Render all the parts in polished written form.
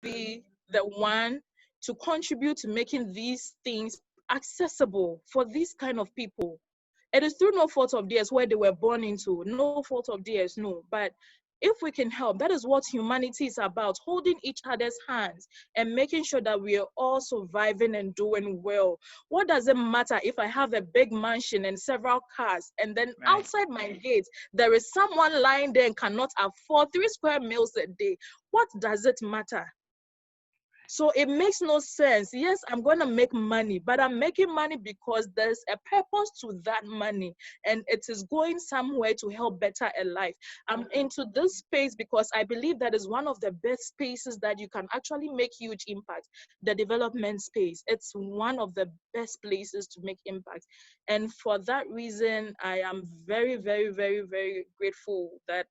be the one to contribute to making these things accessible for these kind of people. It is through no fault of theirs where they were born into, no fault of theirs, no. But if we can help, that is what humanity is about, holding each other's hands and making sure that we are all surviving and doing well. What does it matter if I have a big mansion and several cars, and then outside my gate, there is someone lying there and cannot afford 3 square meals a day? What does it matter? So it makes no sense. Yes, I'm going to make money, but I'm making money because there's a purpose to that money, and it is going somewhere to help better a life. I'm into this space because I believe that is one of the best spaces that you can actually make huge impact. The development space, it's one of the best places to make impact. And for that reason, I am very, very, very, very grateful that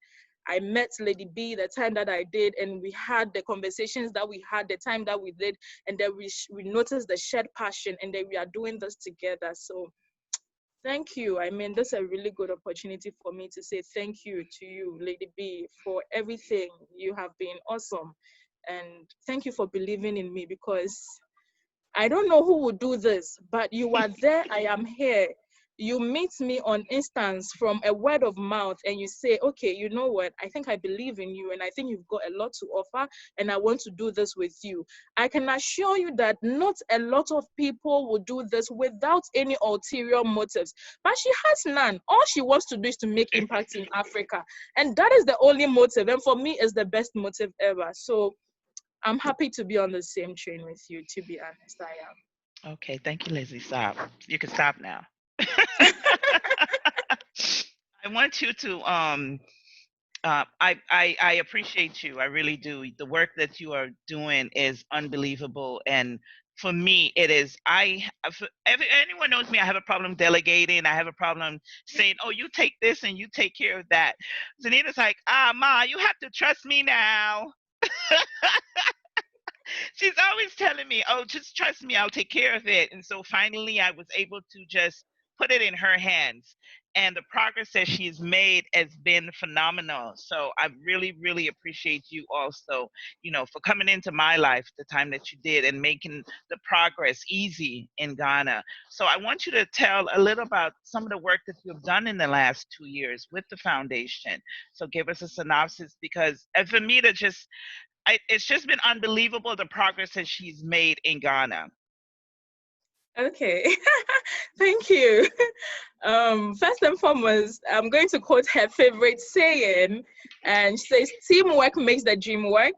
I met Lady B the time that I did, and we had the conversations that we had the time that we did, and then we noticed the shared passion, and then we are doing this together. So thank you. I mean, this is a really good opportunity for me to say thank you to you, Lady B, for everything. You have been awesome. And thank you for believing in me, because I don't know who would do this, but you are there, I am here. You meet me on instance from a word of mouth, and you say, okay, you know what, I think I believe in you, and I think you've got a lot to offer, and I want to do this with you. I can assure you that not a lot of people will do this without any ulterior motives, but she has none. All she wants to do is to make impact in Africa, and that is the only motive, and for me, is the best motive ever. So I'm happy to be on the same train with you, to be honest, I am. Okay, thank you, Lizzie. Stop. You can stop now. I want you to I appreciate you. I really do. The work that you are doing is unbelievable, and for me, it is. Anyone knows me. I have a problem delegating. I have a problem saying, "Oh, you take this and you take care of that." Zanita's like, Ma, you have to trust me now." She's always telling me, "Oh, just trust me, I'll take care of it." And so finally, I was able to just put it in her hands. And the progress that she's made has been phenomenal. So I really, really appreciate you also, for coming into my life the time that you did and making the progress easy in Ghana. So I want you to tell a little about some of the work that you've done in the last 2 years with the foundation. So give us a synopsis, because for me to just it's just been unbelievable, the progress that she's made in Ghana. Okay, thank you. First and foremost, I'm going to quote her favorite saying, and she says, "Teamwork makes the dream work."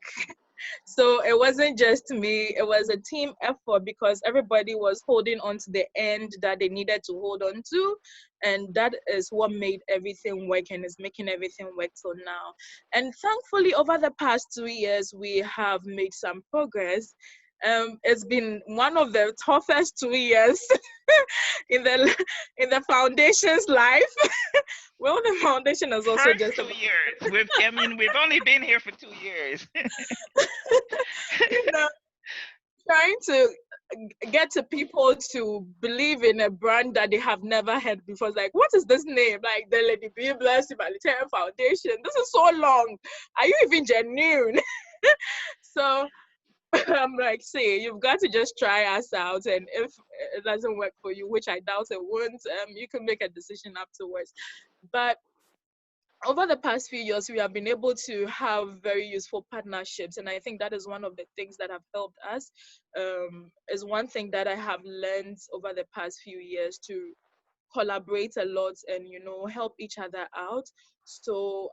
So it wasn't just me, it was a team effort, because everybody was holding on to the end that they needed to hold on to. And that is what made everything work, and is making everything work till now. And thankfully, over the past 2 years, we have made some progress. It's been one of the toughest 2 years in the foundation's life. Well, the foundation is also First just 2 years. We've only been here for 2 years. Trying to get to people to believe in a brand that they have never heard before. It's like, what is this name? Like, the Lady B Bless Humanitarian Foundation. This is so long. Are you even genuine? So I'm like, see, you've got to just try us out, and if it doesn't work for you, which I doubt it won't, you can make a decision afterwards. But over the past few years, we have been able to have very useful partnerships, and I think that is one of the things that have helped us. Is one thing that I have learned over the past few years, to collaborate a lot and help each other out. So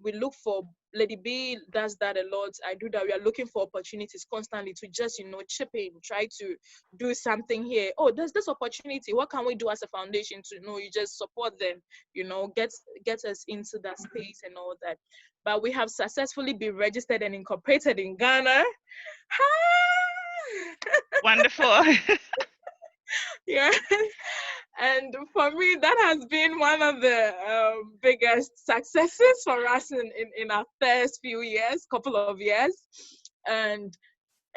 we look for, Lady B does that a lot, I do that. We are looking for opportunities constantly to just chip in, try to do something here. Oh, there's this opportunity, what can we do as a foundation to you just support them, get us into that space and all that. But we have successfully been registered and incorporated in Ghana. Wonderful. Yeah. And for me, that has been one of the biggest successes for us in our first couple of years. And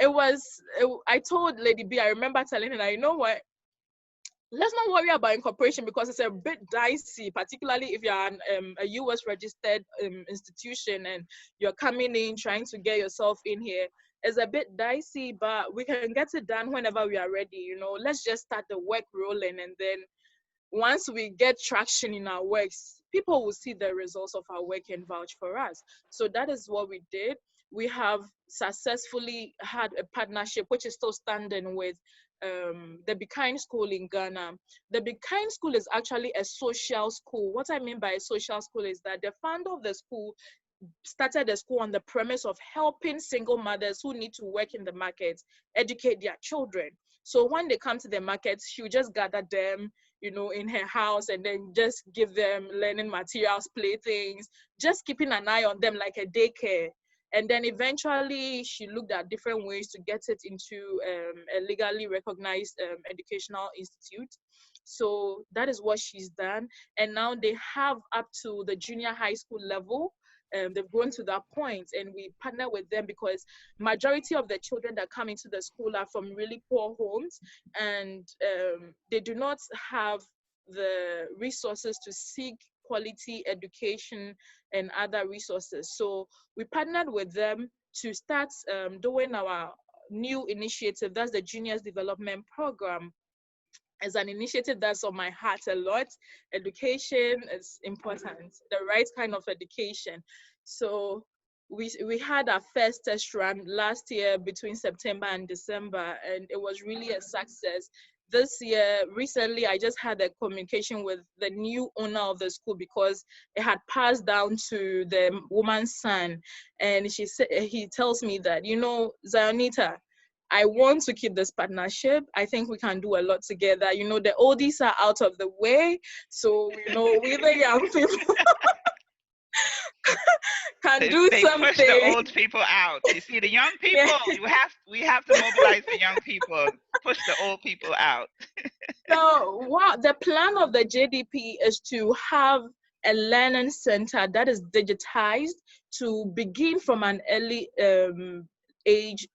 I told Lady B, I remember telling her, you know what, let's not worry about incorporation, because it's a bit dicey, particularly if you're a US registered institution and you're coming in trying to get yourself in here. is a bit dicey, but we can get it done whenever we are ready. You know, let's just start the work rolling, and then once we get traction in our works, people will see the results of our work and vouch for us. So that is what we did. We have successfully had a partnership, which is still standing, with the Be Kind School in Ghana. The Be Kind School is actually a social school. What I mean by a social school is that the founder of the school started the school on the premise of helping single mothers who need to work in the market educate their children. So when they come to the market, she will just gather them, you know, in her house, and then just give them learning materials, playthings, just keeping an eye on them like a daycare. And then eventually she looked at different ways to get it into a legally recognized educational institute. So that is what she's done. And now they have up to the junior high school level. They've grown to that point, and we partner with them because majority of the children that come into the school are from really poor homes, and they do not have the resources to seek quality education and other resources. So we partnered with them to start doing our new initiative. That's the Juniors Development Program. As an initiative that's on my heart a lot. Education is important, the right kind of education. So we had our first test run last year between September and December, and it was really a success. This year, recently, I just had a communication with the new owner of the school because it had passed down to the woman's son, and he tells me that, you know, Zionita, I want to keep this partnership. I think we can do a lot together. You know, the oldies are out of the way. So, you know, we the young people can do They something. push the old people out. You see, the young people, Yeah. we have to mobilize the young people, push the old people out. So what the plan of the JDP is to have a learning center that is digitized to begin from an early age,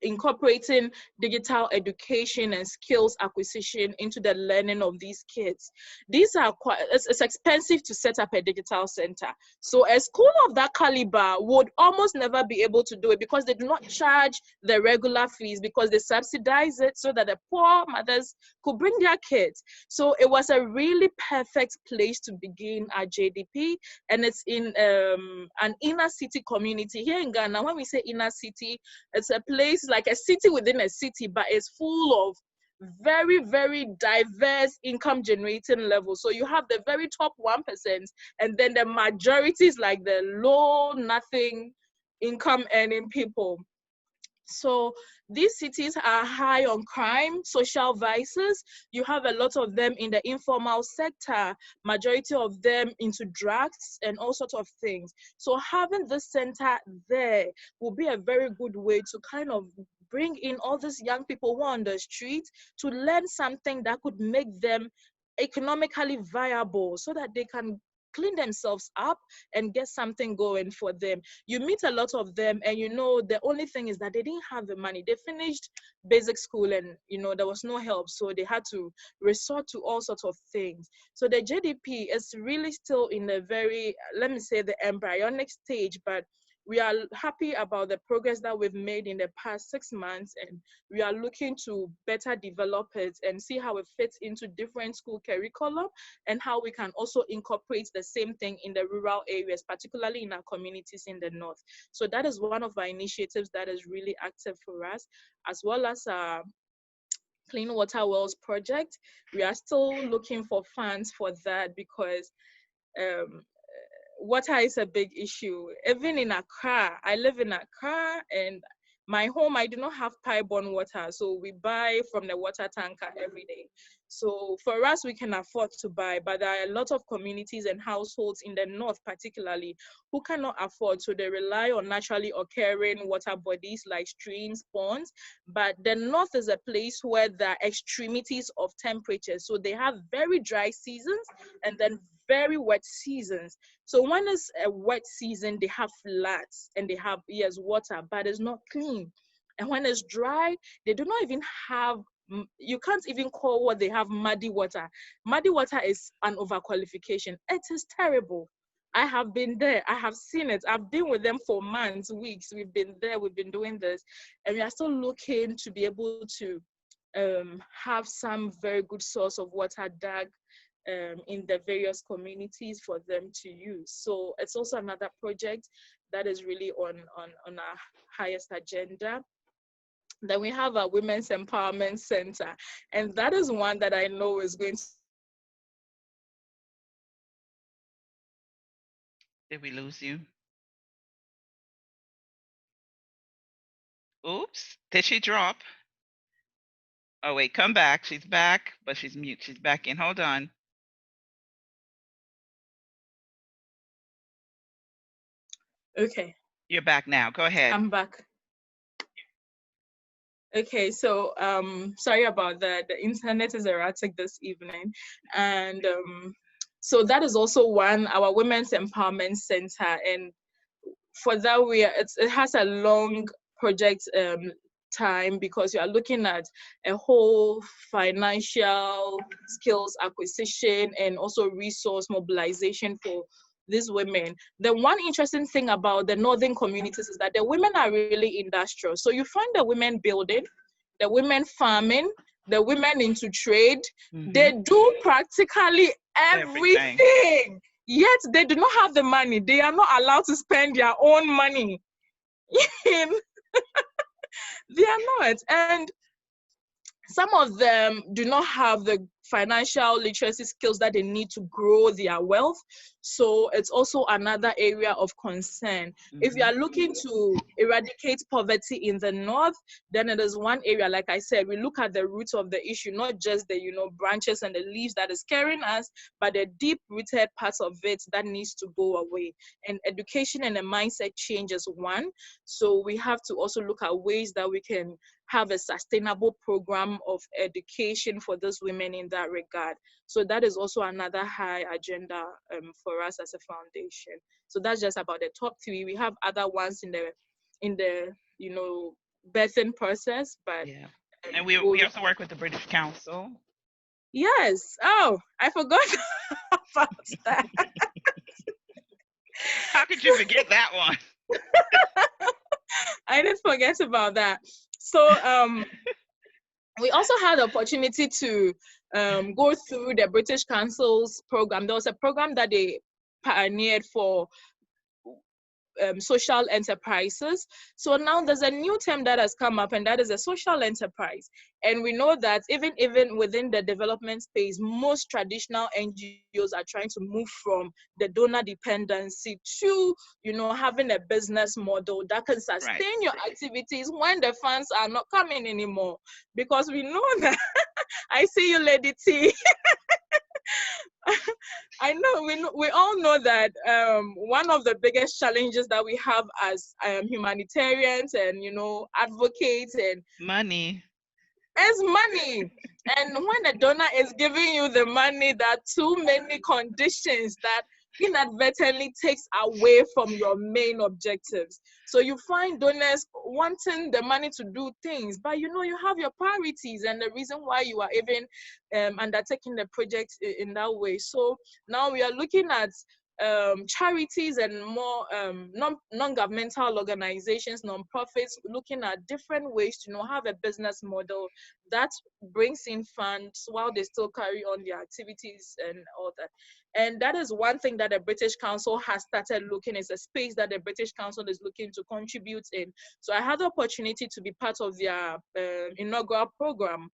incorporating digital education and skills acquisition into the learning of these kids. These are quite, it's expensive to set up a digital center. So a school of that caliber would almost never be able to do it because they do not charge the regular fees, because they subsidize it so that the poor mothers could bring their kids. So it was a really perfect place to begin our JDP, and it's in an inner city community. Here in Ghana, when we say inner city, it's a place like a city within a city, but it's full of very, very diverse income generating levels. So you have the very top 1%, and then the majority is like the low, nothing income earning people. So these cities are high on crime, social vices. You have a lot of them in the informal sector, majority of them into drugs and all sorts of things. So having this center there will be a very good way to kind of bring in all these young people who are on the street to learn something that could make them economically viable so that they can clean themselves up and get something going for them. You meet a lot of them, and you know, the only thing is that they didn't have the money. They finished basic school and, you know, there was no help. So they had to resort to all sorts of things. So the JDP is really still in a very, let me say, the embryonic stage, but we are happy about the progress that we've made in the past 6 months, and we are looking to better develop it and see how it fits into different school curriculum and how we can also incorporate the same thing in the rural areas, particularly in our communities in the north. So that is one of our initiatives that is really active for us, as well as our Clean Water Wells project. We are still looking for funds for that because um, water is a big issue. Even in Accra, I live in Accra, and my home, I do not have pipe-borne water, so we buy from the water tanker every day. So for us, we can afford to buy, but there are a lot of communities and households in the north particularly who cannot afford, so they rely on naturally occurring water bodies like streams, ponds. But the north is a place where there are extremities of temperature, so they have very dry seasons and then very wet seasons. So when it's a wet season, they have floods and they have, yes, water, but it's not clean. And when it's dry, they do not even have, you can't even call what they have muddy water. Muddy water is an overqualification. It is terrible. I have been there. I have seen it. I've been with them for months, weeks. We've been there. We've been doing this. And we are still looking to be able to have some very good source of water dug in the various communities for them to use. So it's also another project that is really on our highest agenda. Then we have a Women's Empowerment Center. And that is one that I know is going to. Did we lose you? Oops. Did she drop? Oh, wait, come back. She's back, but she's mute. She's back in. Hold on. Okay. You're back now. Go ahead. I'm back. Okay, so sorry about that. The internet is erratic this evening. And so that is also one, our Women's Empowerment Center. And for that, it has a long project time, because you are looking at a whole financial skills acquisition and also resource mobilization for these women. The one interesting thing about the northern communities is that the women are really industrial. So you find the women building, the women farming, the women into trade. They do practically everything. Yet they do not have the money. They are not allowed to spend their own money. They are not. And some of them do not have the financial literacy skills that they need to grow their wealth. So it's also another area of concern. If you are looking to eradicate poverty in the north, then it is one area. Like I said, we look at the roots of the issue, not just the branches and the leaves that is carrying us, but the deep-rooted parts of it that needs to go away. And education and a mindset change is one. So we have to also look at ways that we can have a sustainable program of education for those women in that regard. So that is also another high agenda for us as a foundation. So that's just about the top three. We have other ones in the birthing process, but yeah. And we also work with the British Council. Yes. Oh, I forgot about that. How could you forget that one? I didn't forget about that. So we also had the opportunity to go through the British Council's program. There was a program that they pioneered for social enterprises. So now there's a new term that has come up, and that is a social enterprise. And we know that even within the development space, most traditional NGOs are trying to move from the donor dependency to having a business model that can sustain your activities when the funds are not coming anymore. Because we know that I see you, Lady T. I know we all know that one of the biggest challenges that we have as humanitarians and advocates and money is money. And when a donor is giving you the money, there are too many conditions that inadvertently takes away from your main objectives. So you find donors wanting the money to do things, but you have your priorities and the reason why you are even undertaking the project in that way. So now we are looking at charities and more non-governmental organizations, non-profits, looking at different ways to have a business model that brings in funds while they still carry on their activities and all that. And that is one thing that the British Council has started looking. It's a space that the British Council is looking to contribute in. So I had the opportunity to be part of their inaugural program.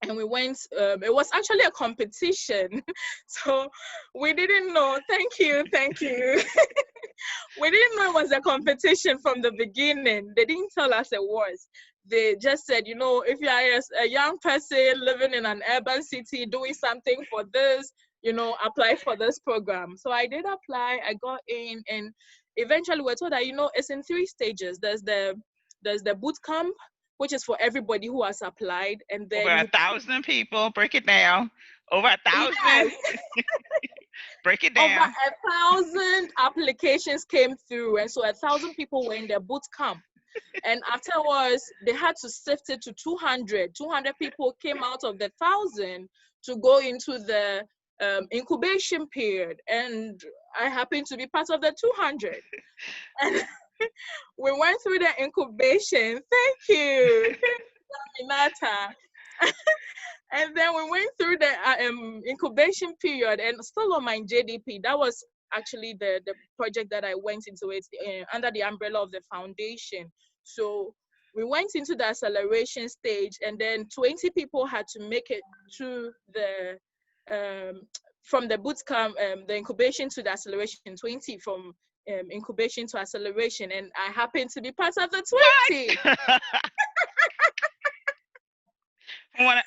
And we went, it was actually a competition. So we didn't know, thank you. We didn't know it was a competition from the beginning. They didn't tell us it was. They just said, if you are a young person living in an urban city doing something for this, apply for this program. So I did apply, I got in, and eventually we're told that, it's in 3 stages. There's the boot camp, which is for everybody who has applied. And then over 1,000 people, break it down. Over 1,000. Yes. Break it down. Over 1,000 applications came through, and so 1,000 people were in their boot camp. And afterwards, they had to sift it to 200. 200 people came out of the 1,000 to go into the incubation period, and I happened to be part of the 200. And we went through the incubation. Thank you, Zionita. And then we went through the incubation period, and still on my JDP. That was actually the project that I went into it under the umbrella of the foundation. So we went into the acceleration stage, and then 20 people had to make it to the from the boot camp, the incubation to the acceleration. 20 from incubation to acceleration, and I happened to be part of the 20.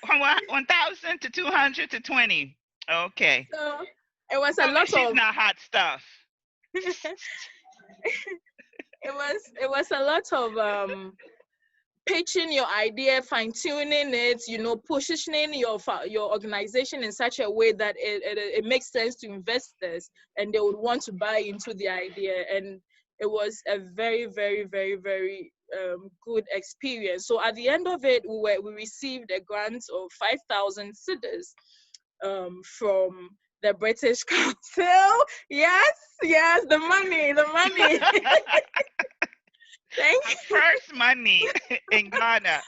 From 1,000 to 200 to 20. Okay. So it was a lot she's of. not hot stuff. It was a lot of pitching your idea, fine-tuning it, positioning your organization in such a way that it makes sense to investors and they would want to buy into the idea. And it was a very, very, very, very good experience. So at the end of it, we received a grant of 5,000 cedis from the British Council. Yes, the money. Thank you. First money in Ghana.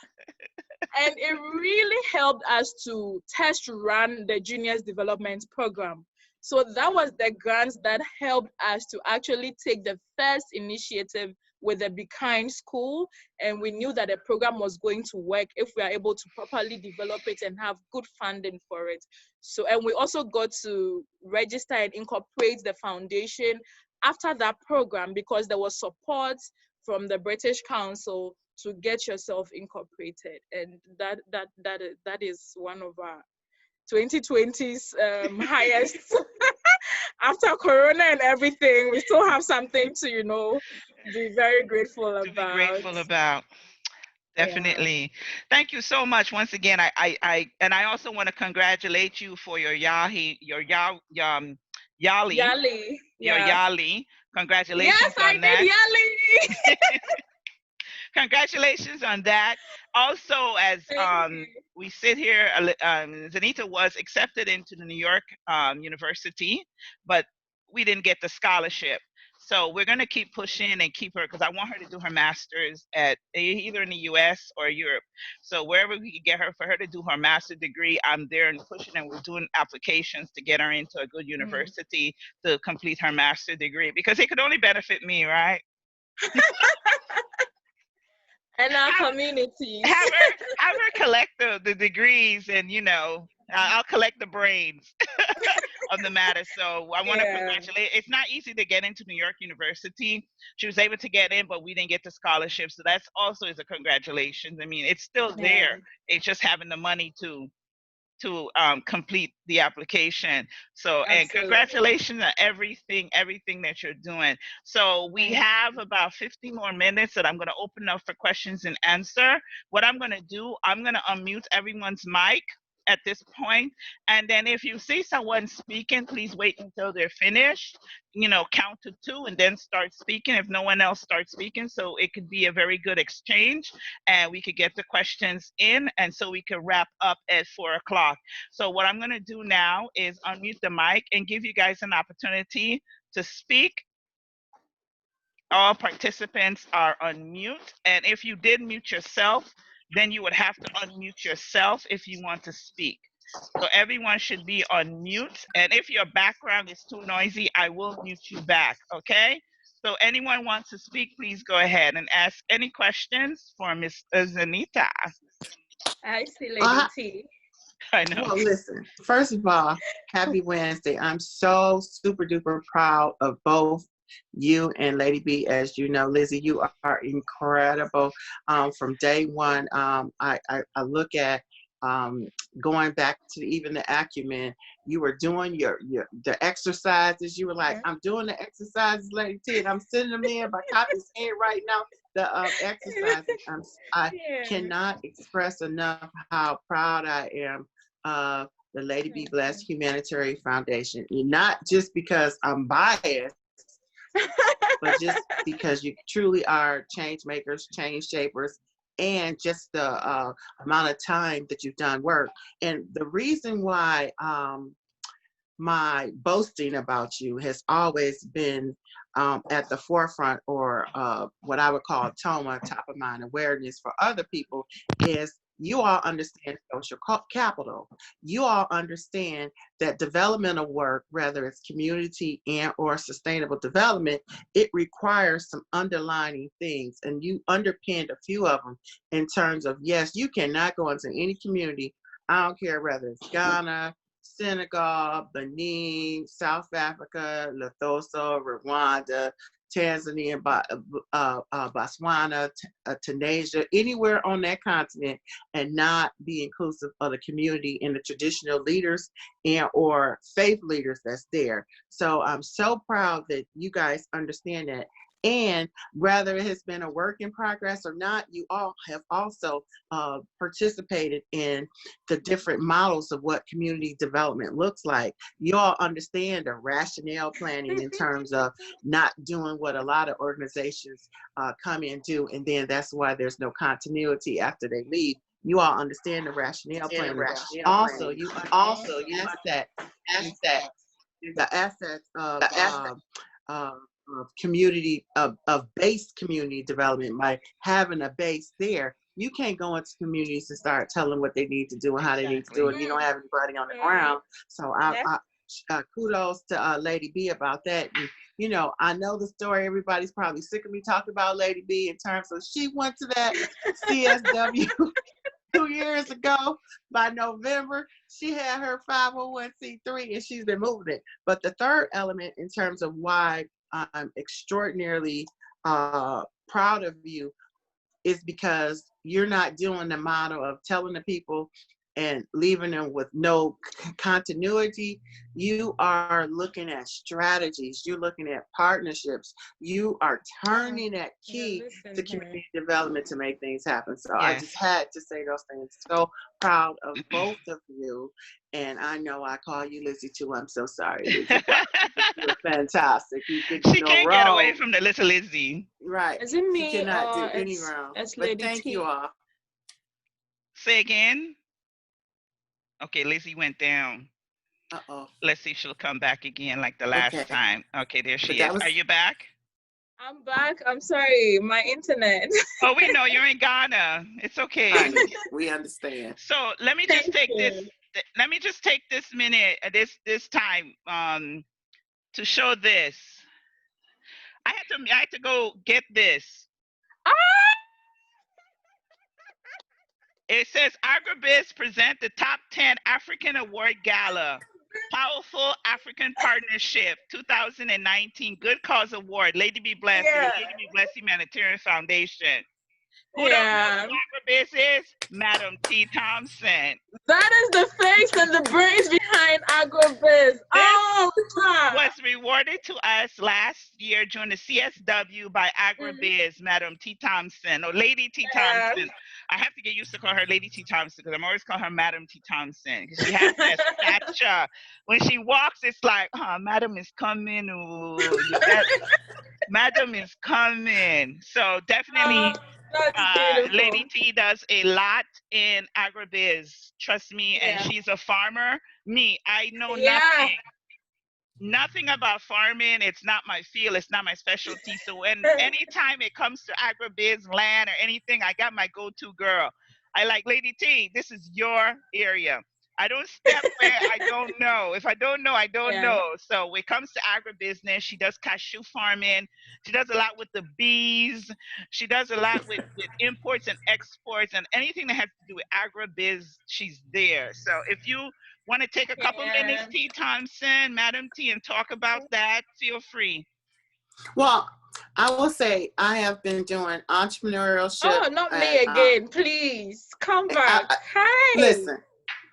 And it really helped us to test run the Juniors Development Program. So that was the grants that helped us to actually take the first initiative with the Be Kind School. And we knew that the program was going to work if we are able to properly develop it and have good funding for it. So, and we also got to register and incorporate the foundation after that program because there was support from the British Council to get yourself incorporated. And that is one of our 2020's highest. After Corona and everything, we still have something to, be very grateful about. Definitely. Yeah. Thank you so much once again. I also want to congratulate you for your Yali. Congratulations on that. Yes, I did Yali. Congratulations on that. Also, as we sit here, Zionita was accepted into the New York University, but we didn't get the scholarship. So we're going to keep pushing and keep her, because I want her to do her master's at either in the US or Europe. So wherever we can get her, for her to do her master's degree, I'm there and pushing, and we're doing applications to get her into a good university to complete her master's degree, because it could only benefit me, right? And our community. Have her collect the degrees, and I'll collect the brains of the matter. So I want to congratulate. It's not easy to get into New York University. She was able to get in, but we didn't get the scholarship. So that's also is a congratulations. I mean, it's still there. It's just having the money to complete the application. So, and congratulations on everything that you're doing. So we have about 50 more minutes that I'm going to open up for questions and answer. What I'm going to do, I'm going to unmute everyone's mic at this point, and then if you see someone speaking, please wait until they're finished, count to 2 and then start speaking if no one else starts speaking, so it could be a very good exchange and we could get the questions in, and so we could wrap up at 4 o'clock. So what I'm going to do now is unmute the mic and give you guys an opportunity to speak. All participants are on mute, and if you did mute yourself, then you would have to unmute yourself if you want to speak. So everyone should be on mute, and if your background is too noisy, I will mute you back, okay? So anyone wants to speak, please go ahead and ask any questions for Ms. Zionita. I see Lady T. I know. Well, listen, first of all, happy Wednesday. I'm so super duper proud of both you and Lady B. As you know, Lizzie, you are incredible. From day one, I look at going back to even the acumen. You were doing the exercises. You were like, I'm doing the exercises, Lady T, and I'm sending them in by copy's head right now. The exercises. I cannot express enough how proud I am of the Lady B Blessed Humanitarian Foundation. Not just because I'm biased, but just because you truly are change makers, change shapers, and just the amount of time that you've done work. And the reason why my boasting about you has always been at the forefront, or what I would call TOMA, top of mind awareness for other people, is you all understand social capital. You all understand that developmental work, whether it's community and or sustainable development, it requires some underlining things. And you underpinned a few of them in terms of, yes, you cannot go into any community, I don't care whether it's Ghana, Senegal, Benin, South Africa, Lesotho, Rwanda, Tanzania, Botswana, Tunisia, anywhere on that continent, and not be inclusive of the community and the traditional leaders and or faith leaders that's there. So I'm so proud that you guys understand that. And whether it has been a work in progress or not, you all have also participated in the different models of what community development looks like. You all understand the rationale planning in terms of not doing what a lot of organizations come in and do, and then that's why there's no continuity after they leave. You all understand the rationale planning. Also, you understand the assets of community of based community development. By having a base there, you can't go into communities and start telling what they need to do and how they need to do it. You don't have anybody on the ground. So I kudos to Lady B about that. And, you know, I know the story. Everybody's probably sick of me talking about Lady B in terms of she went to that CSW 2 years ago. By November, she had her 501c3 and she's been moving it. But the third element in terms of why I'm extraordinarily proud of you is because you're not doing the model of telling the people and leaving them with no continuity. You are looking at strategies. You're looking at partnerships. You are turning that key to community development to make things happen. So I just had to say those things. So proud of both of you. And I know I call you Lizzie too. I'm so sorry, Lizzie. You're fantastic. You she can't get away from the little Lizzie. Right. Is it me? She cannot do any wrong. But thank you all. Say again. Okay, Lizzie went down. Uh-oh. Let's see if she'll come back again like the last time. Okay, there she is. Are you back? I'm back. I'm sorry, my internet. Oh, we know you're in Ghana. It's okay. Honey, we understand. So let me just take this. Let me just take this minute, this time, to show this. I had to go get this. It says Agribiz present the top 10 African Award Gala. Powerful African Partnership 2019 Good Cause Award. Lady Be Blessed. Lady Be Blessed Humanitarian Foundation. Who don't know who Agribiz is? Madam T. Thompson. That is the face and the brains behind Agribiz. Oh, was rewarded to us last year during the CSW by Agribiz, Madam T. Thompson, or Lady T. Thompson. I have to get used to call her Lady T. Thompson because I'm always calling her Madam T. Thompson because she has that stature. When she walks, it's like, Madam is coming. Ooh, Madam is coming. So definitely. Lady T does a lot in Agribiz, trust me, and she's a farmer. Me, I know nothing about farming. It's not my field, it's not my specialty. So anytime it comes to Agribiz, land, or anything, I got my go-to girl. I like, Lady T, this is your area. I don't step where I don't know. If I don't know, I don't know. So when it comes to agribusiness, she does cashew farming. She does a lot with the bees. She does a lot with imports and exports, and anything that has to do with agribiz, she's there. So if you want to take a couple minutes, T. Thompson, Madam T, and talk about that, feel free. Well, I will say I have been doing entrepreneurship. Oh, not me again, please. Come back.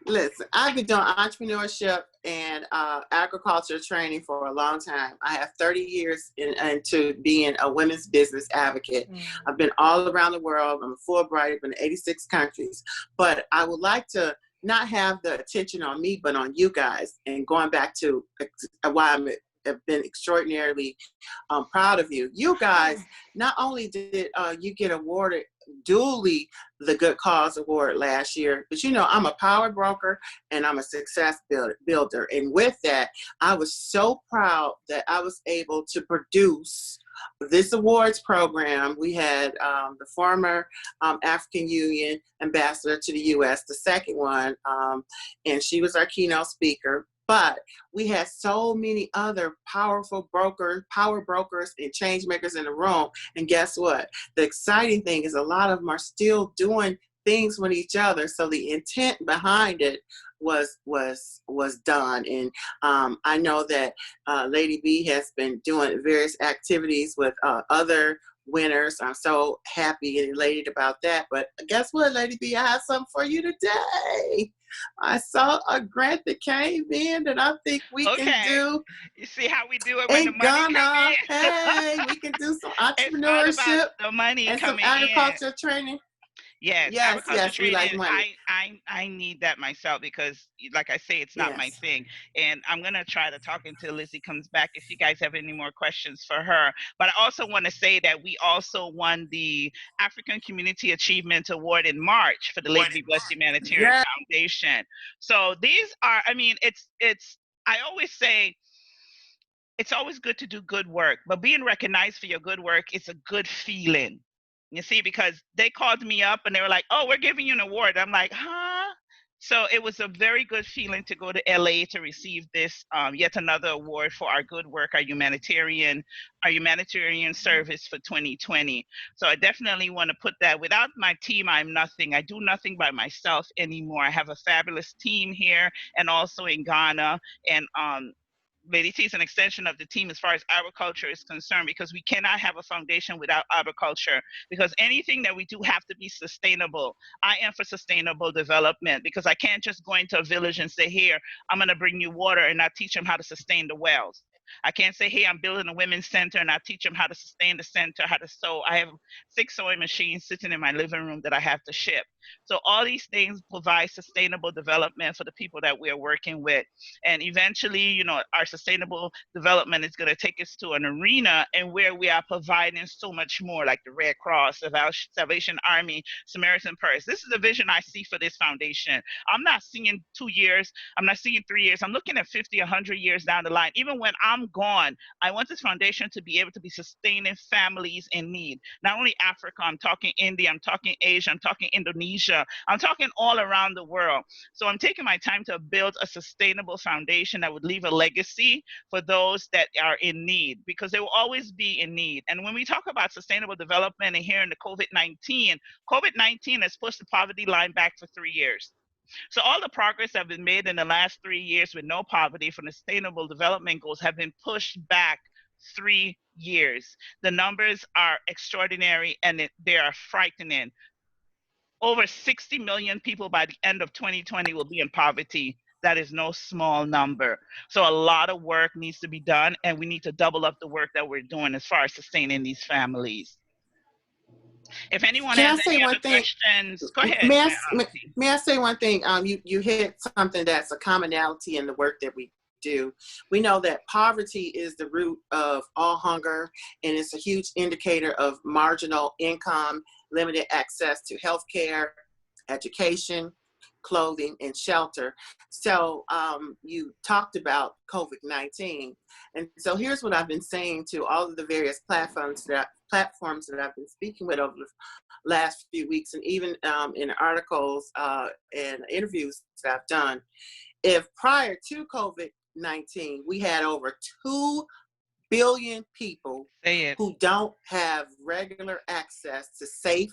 Listen, I've been doing entrepreneurship and agriculture training for a long time. I have 30 years into being a women's business advocate. I've been all around the world. I'm a Fulbright. I've been in 86 countries. But I would like to not have the attention on me, but on you guys. And going back to why I've been extraordinarily proud of you. You guys, not only did you get awarded duly the Good Cause Award last year. But I'm a power broker and I'm a success builder. And with that, I was so proud that I was able to produce this awards program. We had the former African Union ambassador to the U.S., the second one, and she was our keynote speaker. But we had so many other power brokers and change makers in the room. And guess what? The exciting thing is a lot of them are still doing things with each other. So the intent behind it was done. And I know that Lady B has been doing various activities with other winners. I'm so happy and elated about that. But guess what, Lady B? I have something for you today. I saw a grant that came in that I think we can do. You see how we do it when the money comes in? Hey, we can do some It's not entrepreneurship about the money and some coming agriculture training. Yes, Yes, agriculture we like training. money. I need that myself because, like I say, it's not my Yes. thing. And I'm gonna try to talk until Lizzie comes back. If you guys have any more questions for her, but I also want to say that we also won the African Community Achievement Award in March for the Lady Be Blessed Humanitarian Yes. Foundation. So these are, I mean, it's. I always say it's always good to do good work, but being recognized for your good work is a good feeling. You see, because they called me up and they were like, "Oh, we're giving you an award." I'm like, "Huh?" So it was a very good feeling to go to LA to receive this yet another award for our good work, our humanitarian service for 2020. So I definitely want to put that. Without my team, I'm nothing. I do nothing by myself anymore. I have a fabulous team here and also in Ghana, and Lady T is an extension of the team as far as agriculture is concerned, because we cannot have a foundation without agriculture, because anything that we do have to be sustainable. I am for sustainable development, because I can't just go into a village and say, here, I'm going to bring you water and not teach them how to sustain the wells. I can't say, hey, I'm building a women's center and I teach them how to sustain the center, how to sew. I have 6 sewing machines sitting in my living room that I have to ship. So all these things provide sustainable development for the people that we are working with. And eventually, our sustainable development is going to take us to an arena and where we are providing so much more, like the Red Cross, the Salvation Army, Samaritan Purse. This is the vision I see for this foundation. I'm not seeing 2 years. I'm not seeing 3 years. I'm looking at 50, 100 years down the line. Even when I'm gone, I want this foundation to be able to be sustaining families in need. Not only Africa, I'm talking India, I'm talking Asia, I'm talking Indonesia, I'm talking all around the world. So I'm taking my time to build a sustainable foundation that would leave a legacy for those that are in need, because they will always be in need. And when we talk about sustainable development and here in the COVID-19 has pushed the poverty line back for 3 years. So all the progress that have been made in the last 3 years with no poverty from the sustainable development goals have been pushed back 3 years. The numbers are extraordinary and they are frightening. Over 60 million people by the end of 2020 will be in poverty. That is no small number. So a lot of work needs to be done, and we need to double up the work that we're doing as far as sustaining these families. If anyone Can has I say any one other thing? questions, go ahead. May I say one thing? You hit something that's a commonality in the work that we do. We know that poverty is the root of all hunger, and it's a huge indicator of marginal income, limited access to health care, education, clothing, and shelter. So you talked about COVID-19. And so here's what I've been saying to all of the various platforms that I've been speaking with over the last few weeks, and even in articles and interviews that I've done. If prior to COVID-19, we had over 2 billion people who don't have regular access to safe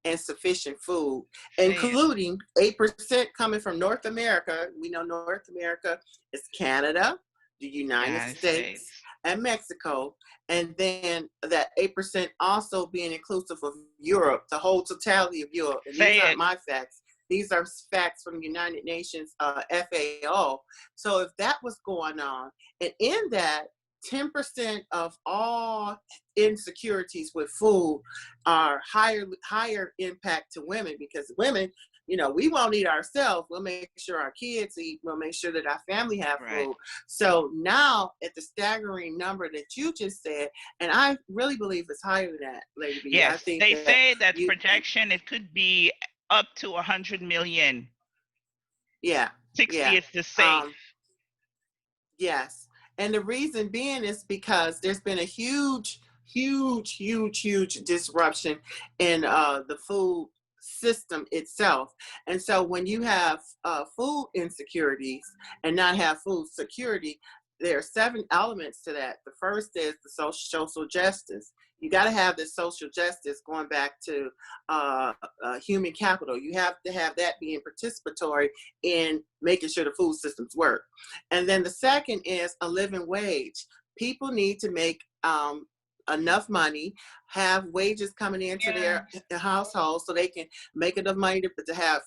and sufficient food, including 8% coming from North America. We know North America is Canada, the United States, and Mexico. And then that 8% also being inclusive of Europe, the whole totality of Europe. And these aren't my facts. These are facts from the United Nations FAO. So if that was going on, and in that, 10% of all insecurities with food are higher impact to women, because women, you know, we won't eat ourselves. We'll make sure our kids eat. We'll make sure that our family have food. So now at the staggering number that you just said, and I really believe it's higher than that, Lady B. Yes, I think they say that projection, it could be up to 100 million. Yeah. 60 yeah. is the safe. Yes. And the reason being is because there's been a huge disruption in the food system itself. And so when you have food insecurities and not have food security, there are 7 elements to that. The first is the social justice. You got to have this social justice going back to human capital. You have to have that being participatory in making sure the food systems work. And then the second is a living wage. People need to make enough money, have wages coming into their household so they can make enough money to have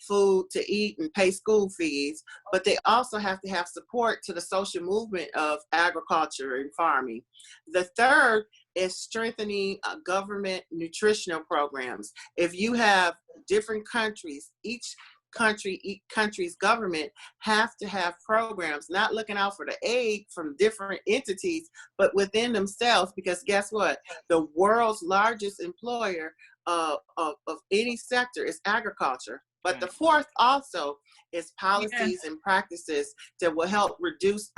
food to eat and pay school fees. But they also have to have support to the social movement of agriculture and farming. The third is strengthening government nutritional programs. If you have different countries, each country's government have to have programs, not looking out for the aid from different entities, but within themselves, because guess what? The world's largest employer of any sector is agriculture. But the fourth also is policies and practices that will help reduce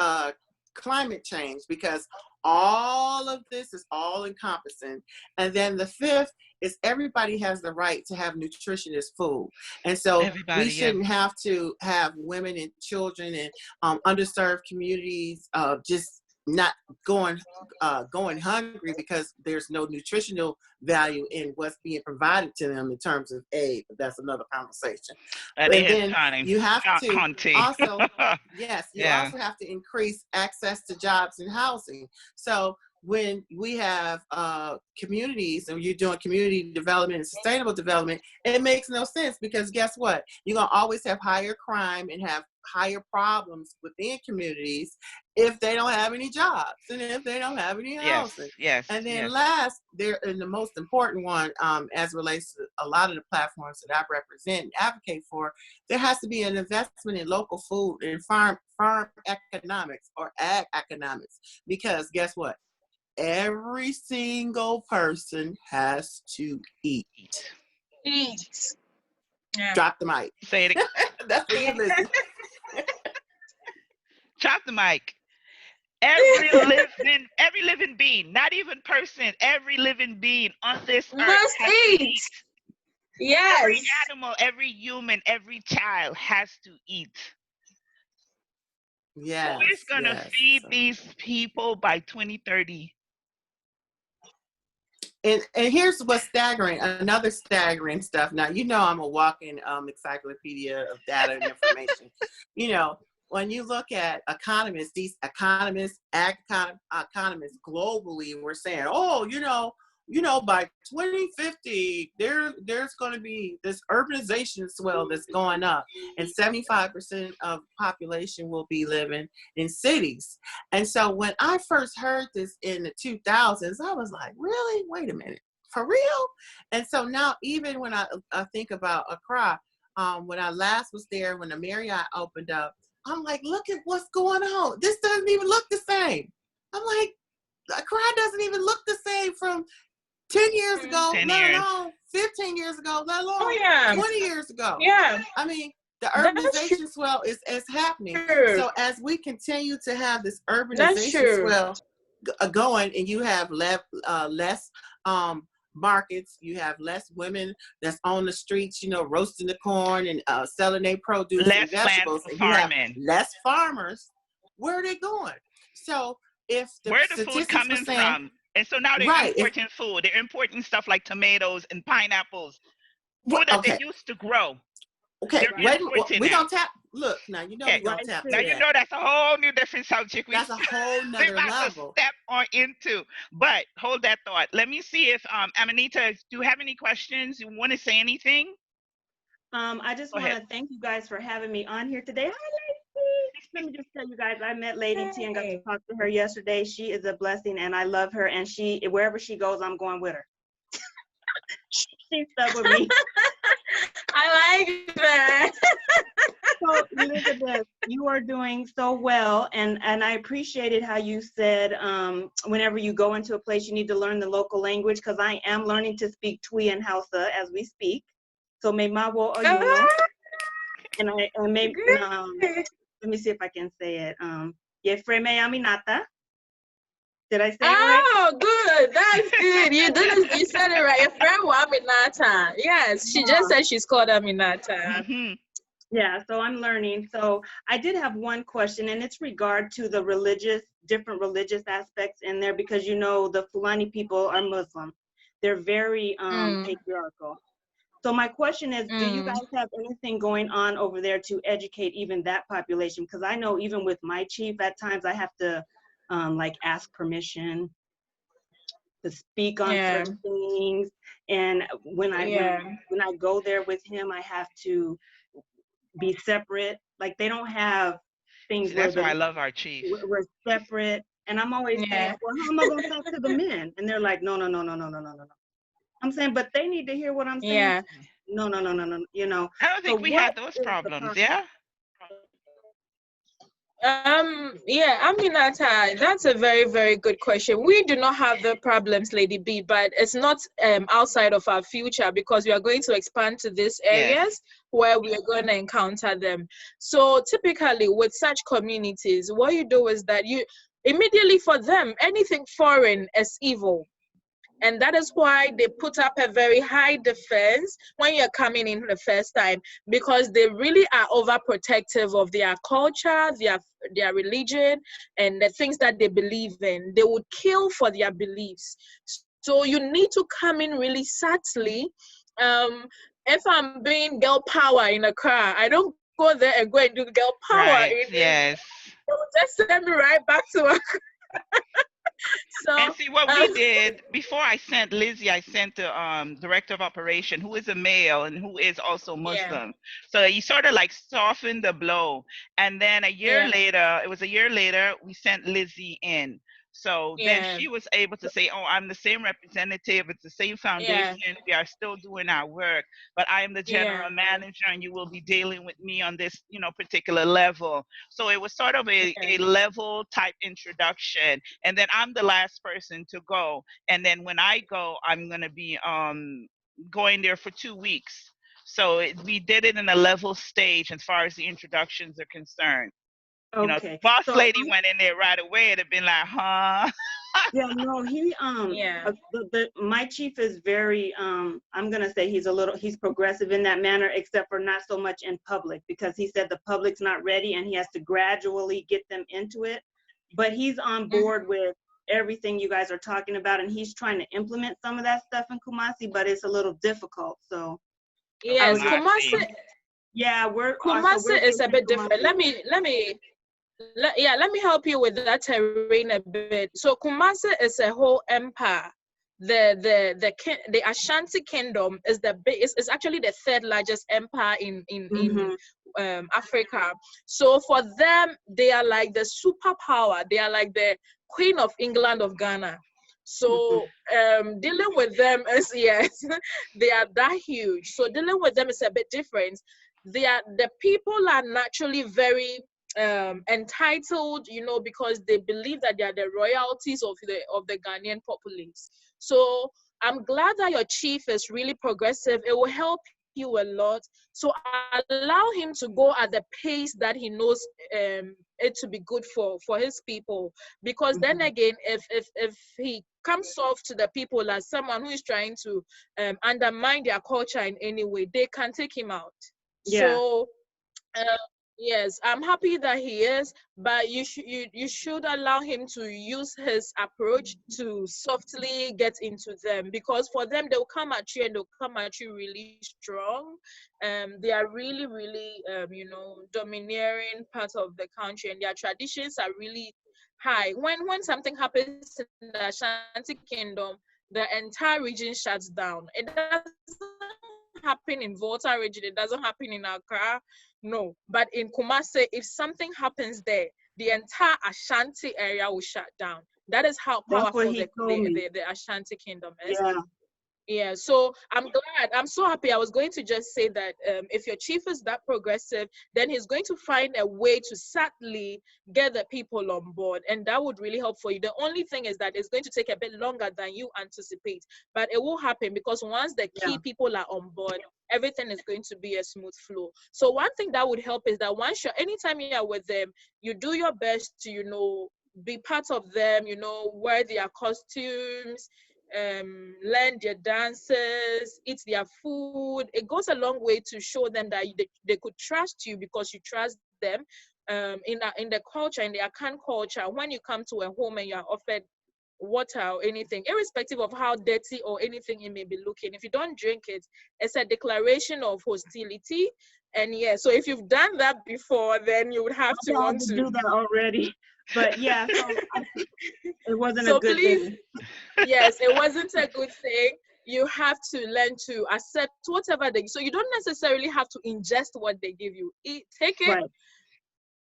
climate change, because all of this is all encompassing. And then the fifth is everybody has the right to have nutritious food. And so we shouldn't have to have women and children and underserved communities just not going hungry because there's no nutritional value in what's being provided to them in terms of aid. But that's another conversation. And then you have to also, also have to increase access to jobs and housing. So when we have communities and you're doing community development and sustainable development, it makes no sense, because guess what? You're going to always have higher crime and have higher problems within communities if they don't have any jobs and if they don't have any housing. And then last, and the most important one, as relates to a lot of the platforms that I represent and advocate for, there has to be an investment in local food and farm economics or ag economics, because guess what? Every single person has to eat. Yeah. Drop the mic. Say it again. That's for you, Lizzie. Drop the mic. Every living being, not even person, every living being on this earth has to eat. Yes. Every animal, every human, every child has to eat. Yes. Who's gonna feed these people by 2030? And here's what's staggering, another staggering stuff. Now, you know, I'm a walking encyclopedia of data and information. You know, when you look at economists, these economists, economists globally, we're saying, oh, you know, by 2050, there's going to be this urbanization swell that's going up, and 75% of population will be living in cities. And so when I first heard this in the 2000s, I was like, really? Wait a minute, for real? And so now, even when I think about Accra, when I last was there, when the Marriott opened up, I'm like, look at what's going on. This doesn't even look the same. I'm like, Accra doesn't even look the same from 10 years ago, let alone 15 years ago, let alone 20 years ago. Yeah. I mean, the urbanization swell is happening. So as we continue to have this urbanization swell going, and you have less markets, you have less women that's on the streets, you know, roasting the corn and selling their produce and vegetables, and you have less farmers, where are they going? So if where the food coming from? And so now they're importing food. They're importing stuff like tomatoes and pineapples, food that they used to grow. Okay, we don't tap. Look, now you know we don't tap. Now you know that's a whole new different subject. That's a whole nother level. Step on into. But hold that thought. Let me see if Amanita, do you have any questions? You want to say anything? I just want to thank you guys for having me on here today. Hi, let me just tell you guys, I met Lady T and got to talk to her yesterday. She is a blessing, and I love her. And wherever she goes, I'm going with her. She stuck with me. I like that. So, Elizabeth, you are doing so well, and I appreciated how you said whenever you go into a place, you need to learn the local language, because I am learning to speak Twi and Hausa as we speak. So, may mawo oyuno, and maybe let me see if I can say it. Yefreme aminata. Did I say it right? Oh, good. That's good. You said it right. Your friend Aminata. Yes, she just said she's called Aminata. Mhm. Yeah, so I'm learning. So I did have one question, and it's regard to the different religious aspects in there, because the Fulani people are Muslim. They're very patriarchal. So my question is, do you guys have anything going on over there to educate even that population? Because I know even with my chief, at times I have to like ask permission to speak on certain things. And when I go there with him, I have to be separate. Like, they don't have things See, where that's why I love our chief. we're separate. And I'm always saying, well, how am I going to talk to the men? And they're like, no. I'm saying, but they need to hear what I'm saying. Yeah. No. I don't think we had those problems. Yeah. Yeah, Aminata, that's a very, very good question. We do not have the problems, Lady B, but it's not outside of our future, because we are going to expand to these areas where we are going to encounter them. So typically with such communities, what you do is that you immediately, for them, anything foreign is evil. And that is why they put up a very high defense when you're coming in the first time, because they really are overprotective of their culture, their religion, and the things that they believe in. They would kill for their beliefs. So you need to come in really subtly. If I'm being girl power in a car, I don't go there and go and do girl power. Right. They Yes. will just send me right back to a So, And see what we did before I sent Lizzie, I sent the director of operation, who is a male and who is also Muslim. So he sort of like softened the blow. And then it was a year later, we sent Lizzie in. So then she was able to say, oh, I'm the same representative. It's the same foundation. We are still doing our work, but I am the general manager, and you will be dealing with me on this, particular level. So it was sort of a level type introduction. And then I'm the last person to go. And then when I go, I'm going to be going there for 2 weeks. So we did it in a level stage as far as the introductions are concerned. Okay. Boss lady went in there right away. It'd have been like, huh? Yeah, no, he my chief is very I'm gonna say he's progressive in that manner, except for not so much in public, because he said the public's not ready and he has to gradually get them into it. But he's on board with everything you guys are talking about, and he's trying to implement some of that stuff in Kumasi, but it's a little difficult. So yes, Kumasi. Yeah, Kumasi is a bit different. Let me help you with that terrain a bit. So Kumasi is a whole empire. The Ashanti Kingdom is is actually the third largest empire in Africa. So for them, they are like the superpower. They are like the Queen of England of Ghana. So dealing with them is they are that huge. So dealing with them is a bit different. The people are naturally very entitled, because they believe that they are the royalties of the Ghanaian populace. So I'm glad that your chief is really progressive. It will help you a lot. So allow him to go at the pace that he knows it to be good for his people. Because then again, if he comes off to the people as someone who is trying to undermine their culture in any way, they can take him out. So yes, I'm happy that he is, but you should allow him to use his approach to softly get into them, because for them, they'll come at you and they'll come at you really strong. They are really, really domineering part of the country, and their traditions are really high. When something happens in the Ashanti Kingdom, the entire region shuts down. It doesn't happen in Volta region, it doesn't happen in Accra, no. But in Kumasi, if something happens there, the entire Ashanti area will shut down. That is how That's what powerful he told me. the Ashanti kingdom is. Yeah. Yeah, so I'm glad. I'm so happy. I was going to just say that if your chief is that progressive, then he's going to find a way to sadly get the people on board, and that would really help for you. The only thing is that it's going to take a bit longer than you anticipate, but it will happen because once the key people are on board, everything is going to be a smooth flow. So one thing that would help is that anytime you are with them, you do your best to, you know, be part of them, you know, wear their costumes, learn their dances, eat their food. It goes a long way to show them that they could trust you because you trust them. In the culture, in the Akan culture, when you come to a home and you are offered water or anything, irrespective of how dirty or anything it may be looking, if you don't drink it, it's a declaration of hostility. And yeah, so if you've done that before, then you would have to want to do that already. But yeah, so it wasn't so a good please, thing. yes, it wasn't a good thing. You have to learn to accept whatever so you don't necessarily have to ingest what they give you. Take it, Right.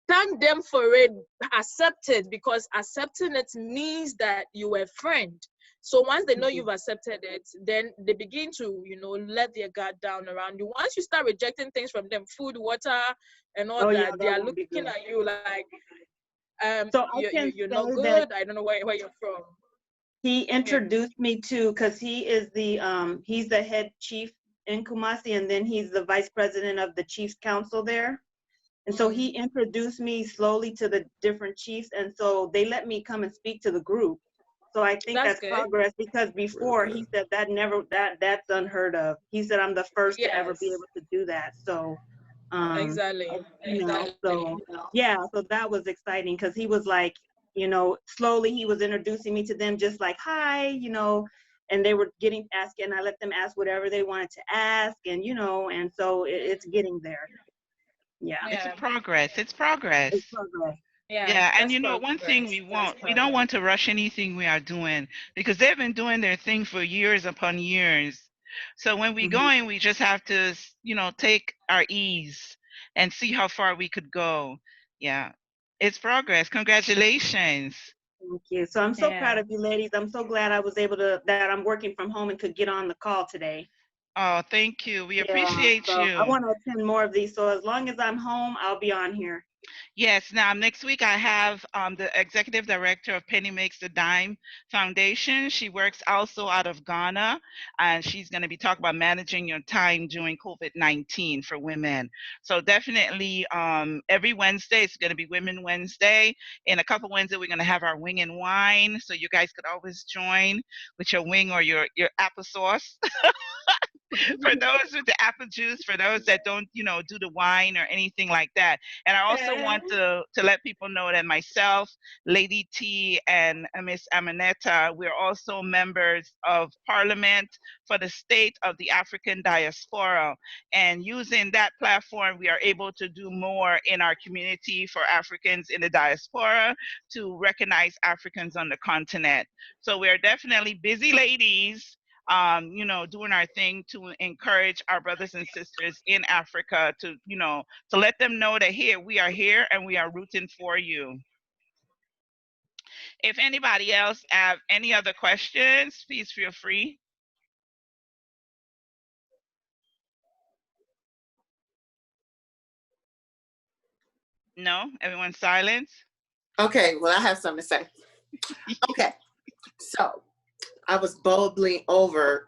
thank them for it, accept it, because accepting it means that you were a friend. So once they know you've accepted it, then they begin to, you know, let their guard down around you. Once you start rejecting things from them, food, water, and all that, they are looking at you like, so I can you're say not good. that I don't know where you're from. he introduced me to, because he is he's the head chief in Kumasi, and then he's the vice president of the Chiefs Council there. And so he introduced me slowly to the different chiefs, and so they let me come and speak to the group. So I think that's progress, because before he said that's unheard of. He said I'm the first to ever be able to do that. So exactly. you know, so yeah, so that was exciting, because he was like, you know, slowly he was introducing me to them, just like, hi, you know, and they were asking, and I let them ask whatever they wanted to ask, and you know, and so it's getting there. Yeah. It's progress. It's progress. It's progress. Yeah, and you know, one thing we don't want to rush anything we are doing, because they've been doing their thing for years upon years. So when we going, we just have to, you know, take our ease and see how far we could go. Yeah, it's progress. Congratulations. Thank you. So I'm so proud of you ladies. I'm so glad I was able that I'm working from home and could get on the call today. Oh, thank you. We appreciate you. I want to attend more of these. So as long as I'm home, I'll be on here. Yes. Now, next week I have the executive director of Penny Makes the Dime Foundation. She works also out of Ghana, and she's going to be talking about managing your time during COVID-19 for women. So definitely every Wednesday, it's going to be Women Wednesday. In a couple Wednesdays, we're going to have our wing and wine. So you guys could always join with your wing or your applesauce. For those with the apple juice, for those that don't, you know, do the wine or anything like that. And I also want to let people know that myself, Lady T, and Miss Amaneta, we're also members of Parliament for the state of the African Diaspora. And using that platform, we are able to do more in our community for Africans in the diaspora to recognize Africans on the continent. So we're definitely busy ladies, you know, doing our thing to encourage our brothers and sisters in Africa to, you know, to let them know that we are here and we are rooting for you. If anybody else have any other questions, please feel free. No? Everyone's silent? Okay, well, I have something to say. Okay, so I was boldly over.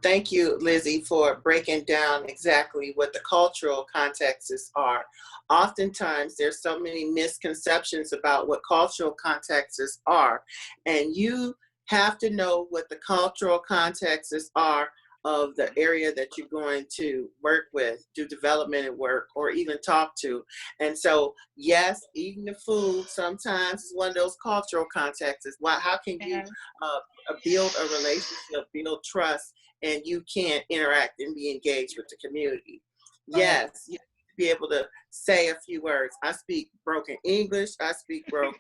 Thank you, Lizzie, for breaking down exactly what the cultural contexts are. Oftentimes, there's so many misconceptions about what cultural contexts are, and you have to know what the cultural contexts are of the area that you're going to work with, do development at work, or even talk to. And so, yes, eating the food sometimes is one of those cultural contexts. How can you build a relationship, build trust, and you can't interact and be engaged with the community? Yes, be able to say a few words. I speak broken English. I speak broken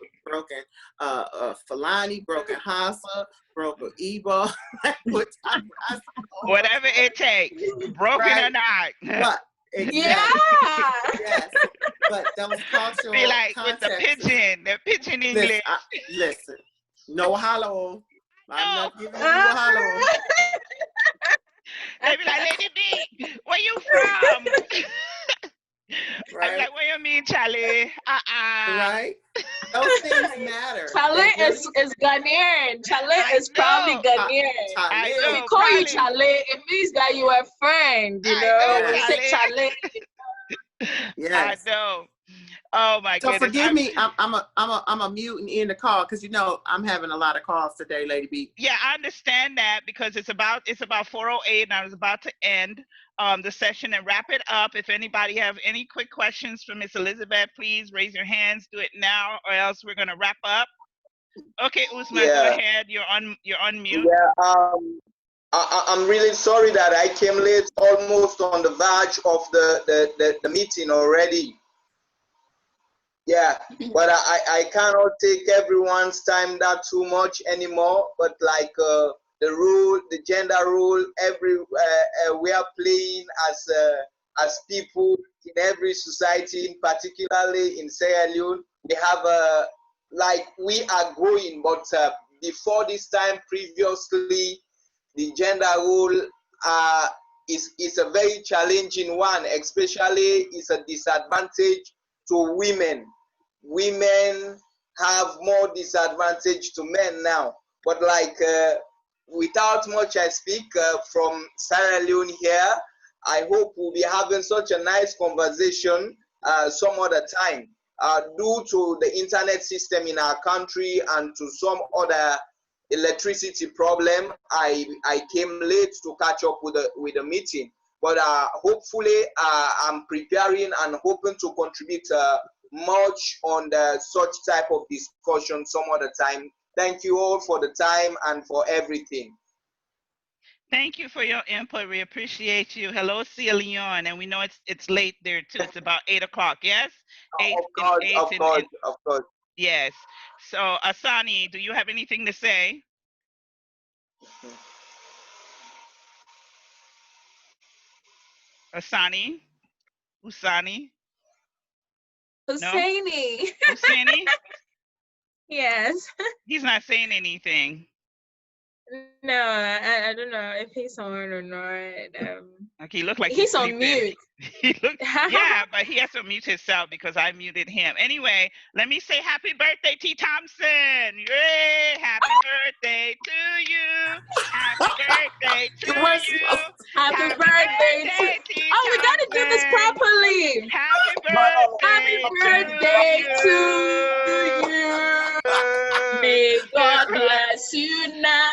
Fulani, broken Hausa, broken Igbo. Whatever it takes, broken right? or not. What? Exactly. Yeah. Yes. But those cultural Be like with the contexts. pigeon English. Listen, no hello. I'm No. not giving you a hello. They be like, Lady B, where you from? Right. I'm like, what you mean, Charlie? Right? Those things matter. Chale is Ghanaian. Chale is probably Ghanaian. I If know, we call you probably. Chale, it means that you are a friend, you I know. know, We say Chale. Chale. Yes. I know. Oh my So goodness. forgive me, I'm a mute and in the call because you know I'm having a lot of calls today, Lady B. Yeah, I understand that because it's about 4:08 and I was about to end the session and wrap it up. If anybody have any quick questions for Miss Elizabeth, please raise your hands. Do it now, or else we're gonna wrap up. Okay, Usman, go ahead. You're on mute. Yeah. I'm really sorry that I came late, almost on the verge of the meeting already. Yeah, but I cannot take everyone's time that too much anymore. But like the gender role, we are playing as people in every society, particularly in Sierra Leone. We have we are growing, but before this time, previously, the gender role is a very challenging one, especially is a disadvantage to women. Women have more disadvantage to men now. But like, without much I speak from Sierra Leone here, I hope we'll be having such a nice conversation some other time. Due to the internet system in our country and to some other electricity problem, I came late to catch up with the meeting. But hopefully, I'm preparing and hoping to contribute much on such type of discussion some other time. Thank you all for the time and for everything. Thank you for your input. We appreciate you. Hello, Sierra Leone, and we know it's late there too. It's about 8 o'clock. Yes. Of course. Yes. So, Asani, do you have anything to say? Usani? Husseini. No? Husseini? Yes. He's not saying anything. No, I don't know if he's on or not. Okay, he looked like he's on sleeping. mute. Yeah, but he has to mute himself because I muted him. Anyway, let me say happy birthday, T. Thompson. Yay! Happy birthday to you. Happy birthday to you. Happy birthday to T. Oh, we gotta do this properly. Happy birthday to you. May God bless you now.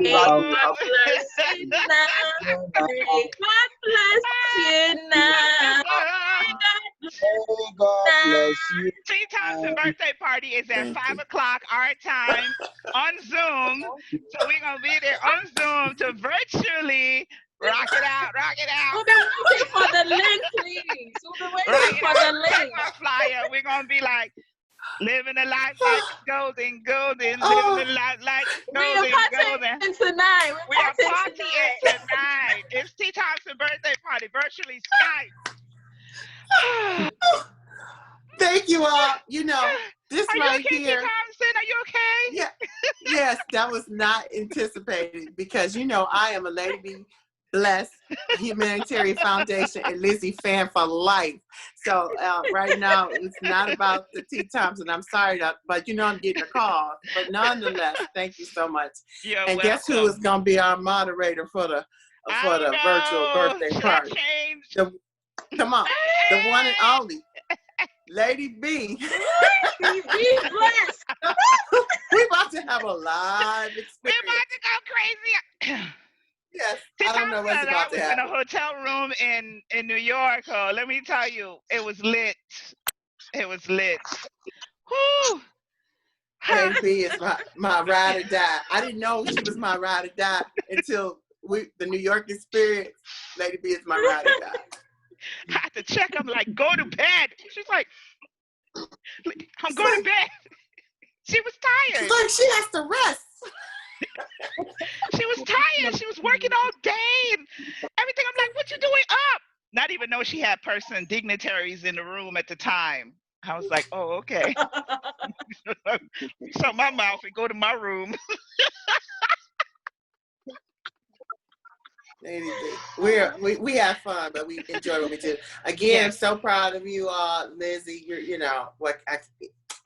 May God bless you now. May God bless you now. May God bless you. T. Thompson birthday party is at 5 o'clock our time on Zoom. So we're gonna be there on Zoom to virtually rock it out. We've been waiting for the link, please. We've been waiting for the link. Check my flyer. We're gonna be like, living a life like golden, living a life like golden. We are partying tonight. We are partying tonight. It's T. Thompson birthday party, virtually Skype. Thank you all. You know, this are right you okay, here. T. Thompson? Are you okay? Yeah. Yes, that was not anticipated because you know I am a Lady B Bless Humanitarian Foundation and Lizzie fan for life. So right now it's not about the T. Thompson. I'm sorry, but you know I'm getting a call. But nonetheless, thank you so much. You're and welcome. Guess who is going to be our moderator for the virtual birthday party? Come on, the one and only Lady B. Be blessed. We're about to have a live experience. We're about to go crazy. Yes, I don't know what's about to happen. I was in a hotel room in New York. Oh, let me tell you, it was lit. It was lit. Whew. Lady B is my ride or die. I didn't know she was my ride or die until the New York experience. Lady B is my ride or die. I had to check her I'm like, go to bed. She's like, I'm going to bed. She was tired. It's like she has to rest. She was tired. She was working all day and everything. I'm like, what you doing up? Not even know she had person dignitaries in the room at the time. I was like, oh, okay. Shut my mouth and go to my room. We have fun, but we enjoy what we do. Again, Yes. I'm so proud of you all, Lizzie.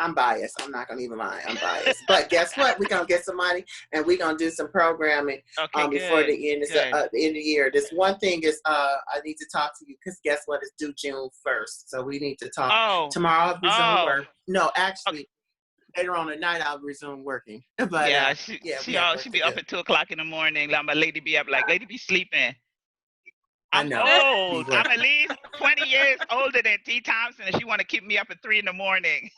I'm biased. I'm not gonna even lie. I'm biased. But guess what? We're gonna get some money and we're gonna do some programming before the end of the year. This one thing is I need to talk to you because guess what? It's due June 1st. So we need to talk tomorrow. I'll resume work. No, actually later on at night I'll resume working. But yeah, she be up at 2:00 in the morning. Like my lady be up, like lady be sleeping. I'm old. I'm at least 20 years older than T. Thompson, and she want to keep me up at 3 in the morning.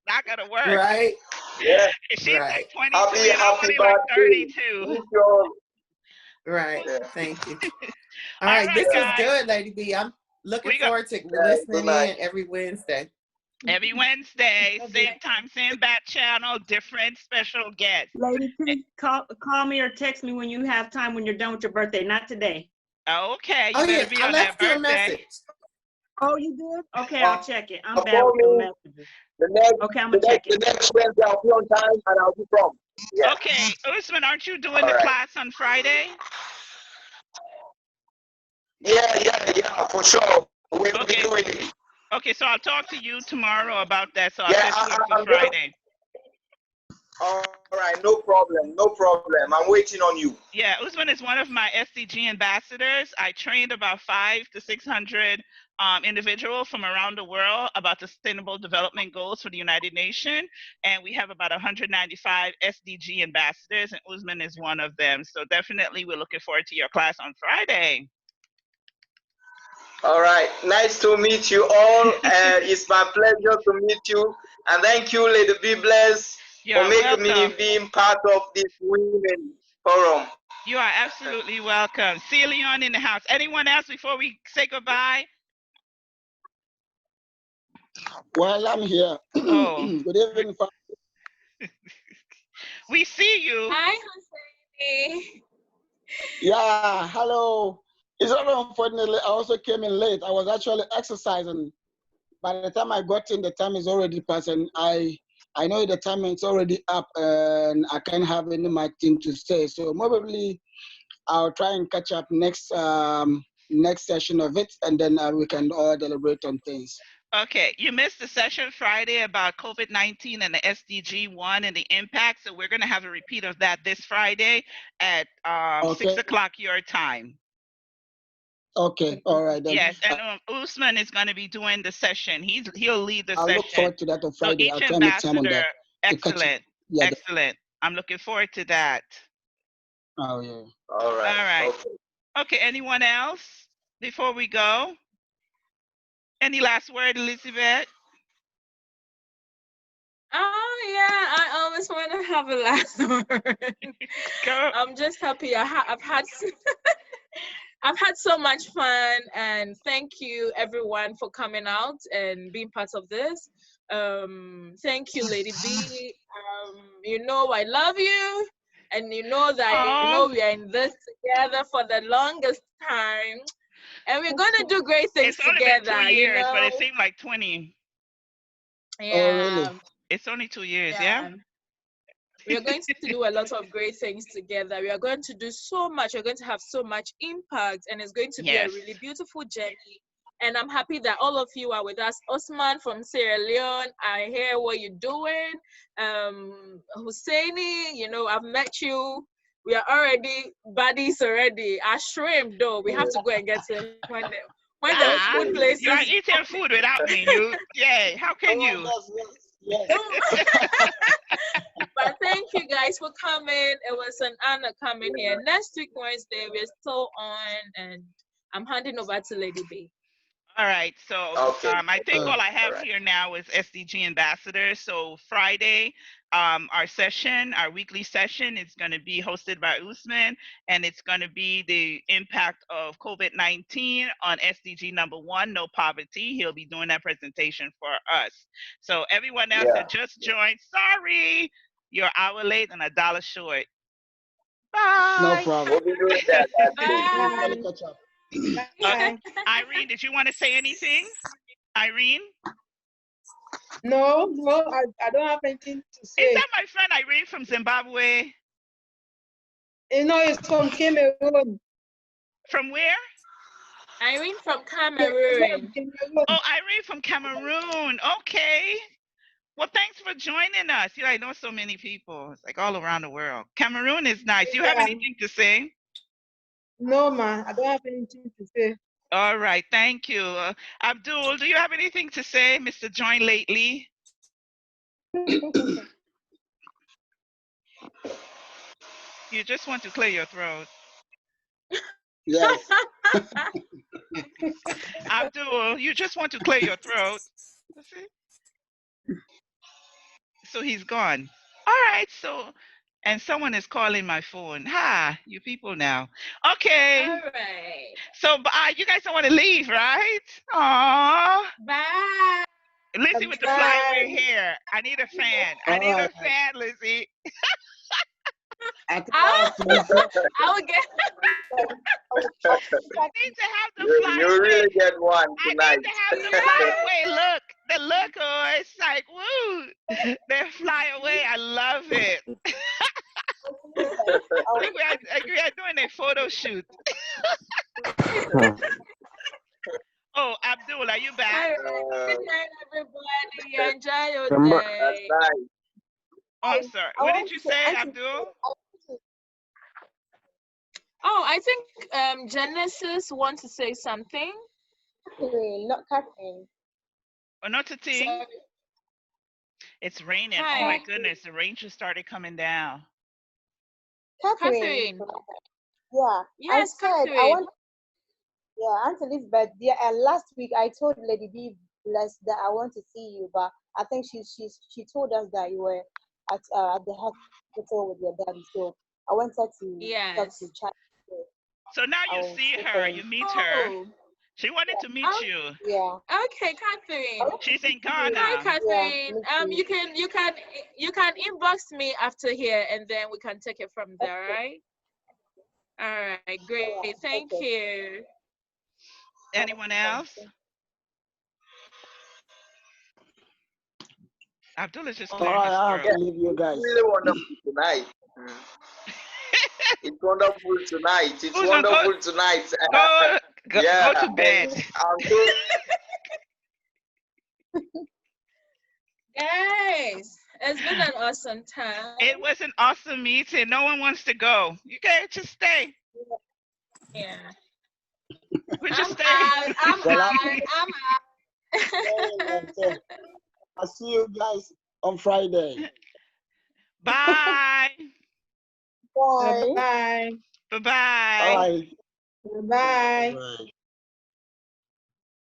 Not gonna work. Right? Yeah. She's like 22 happy, and I'm only like 32. Right. Thank you. All right. This was good, Lady B. I'm looking forward to listening in every Wednesday. Every Wednesday, same time, same bat channel, different special guests. Lady P, call me or text me when you have time when you're done with your birthday. Not today. Okay, you better be on that birthday. A message. Oh, you did? Okay, I'll check it. I'm bad with the messages. Okay, I'm gonna check it. The next Wednesday I'll be on time and I'll be from. Yeah. Okay, Usman, aren't you doing the class on Friday? Yeah, for sure. We'll be doing it. Okay, so I'll talk to you tomorrow about that. So I'll set you up for Friday. All right, no problem. I'm waiting on you. Yeah, Usman is one of my SDG ambassadors. I trained about 500 to 600 individuals from around the world about the Sustainable Development Goals for the United Nations, and we have about 195 SDG ambassadors, and Usman is one of them. So definitely, we're looking forward to your class on Friday. All right, nice to meet you all. It's my pleasure to meet you, and thank you, Lady B. Bless, for making me being part of this women forum. You are absolutely welcome. See Leon in the house. Anyone else before we say goodbye? Well, I'm here. Oh. Good evening. We see you. Hi, Jose. Yeah, hello. It's all unfortunately I also came in late. I was actually exercising. By the time I got in, the time is already past, and I know the time is already up, and I can't have any my thing to say. So probably I'll try and catch up next session of it, and then we can all deliberate on things. Okay, you missed the session Friday about COVID-19 and the SDG 1 and the impact. So we're going to have a repeat of that this Friday at 6 o'clock your time. Okay, all right then. Yes, and Usman is going to be doing the session. He'll lead the session. I look forward to that on Friday. So I'll try and make time on that. Excellent, excellent. I'm looking forward to that. Oh yeah. All right. All right. Okay. Anyone else before we go? Any last word, Elizabeth? Oh yeah, I always want to have a last word. I'm just happy. I've had I've had so much fun, and thank you everyone for coming out and being part of this. Thank you, Lady B. You know I love you, and you know that we are in this together for the longest time, and we're gonna do great things together. It's only been 2 years, but it seemed like 20. Yeah. Oh, really? It's only 2 years, yeah? We are going to do a lot of great things together. We are going to do so much. We're going to have so much impact, and it's going to be a really beautiful journey. And I'm happy that all of you are with us. Osman from Sierra Leone, I hear what you're doing. Husseini, I've met you. We are already buddies already. Ashrim, though, we have to go and get him when the food places. You are eating food without me. How can you? Yes. But thank you guys for coming. It was an honor coming here. Next week, Wednesday, we're still on, and I'm handing over to Lady B. All right. So I think all I have here now is SDG ambassadors. So Friday, our session, our weekly session. It's going to be hosted by Usman, and it's going to be the impact of COVID-19 on SDG number 1, no poverty. He'll be doing that presentation for us. So everyone else that just joined, sorry, you're an hour late and $1 short. Bye. No problem. We'll be doing that. Bye. Catch up. Irene, did you want to say anything? Irene? No, I don't have anything to say. Is that my friend Irene from Zimbabwe? You know, it's from Cameroon. From where? Irene from Cameroon. Oh, Irene from Cameroon. Okay. Well, thanks for joining us. You know, I know so many people. It's like all around the world. Cameroon is nice. You have anything to say? No, man, I don't have anything to say. All right. Thank you. Abdul, do you have anything to say, Mr. Join Lately? You just want to clear your throat. Yes. Abdul, you just want to clear your throat. So he's gone. All right. So, and someone is calling my phone. Ha, you people now. Okay. All right. So, you guys don't want to leave, right? Aww. Bye. Lizzie with the flyaway hair. I need a fan. I need a fan, Lizzie. I think I have to be I will get. I need to have the flyaway. You really get one tonight. I need to have the flyaway look. The look, oh, it's like, woo. They fly away. I love it. we are doing a photo shoot. Oh, Abdul, are you back? Good night, everybody. Enjoy your day. That's nice. Oh, I'm sorry. What did you say, Abdul? Oh, I think Genesis wants to say something. Not Catherine. Oh, not a thing. Sorry. It's raining. Hi. Oh my goodness, the rain just started coming down. Catherine. Yeah. Yes, I said, Catherine. Aunt Elizabeth, last week I told Lady B Bless that I want to see you, but I think she told us that you were at the hospital with your daddy, so I wanted to talk to chat. So now you see her, you meet her. She wanted to meet you. Yeah. Okay, Catherine. She's in Ghana. Hi, Catherine. You can inbox me after here, and then we can take it from there. Right? All right. Great. Thank you. Anyone else? Abdul is just clearing his I have throat. to leave you guys. It's really wonderful tonight. It's wonderful tonight. It's Who's wonderful tonight. Go to bed. Guys, it's been an awesome time. It was an awesome meeting. No one wants to go. You guys just stay. Yeah. We just stay. I'm out. I'll see you guys on Friday. Bye. Bye. Bye. Bye-bye. Bye. Bye. Bye.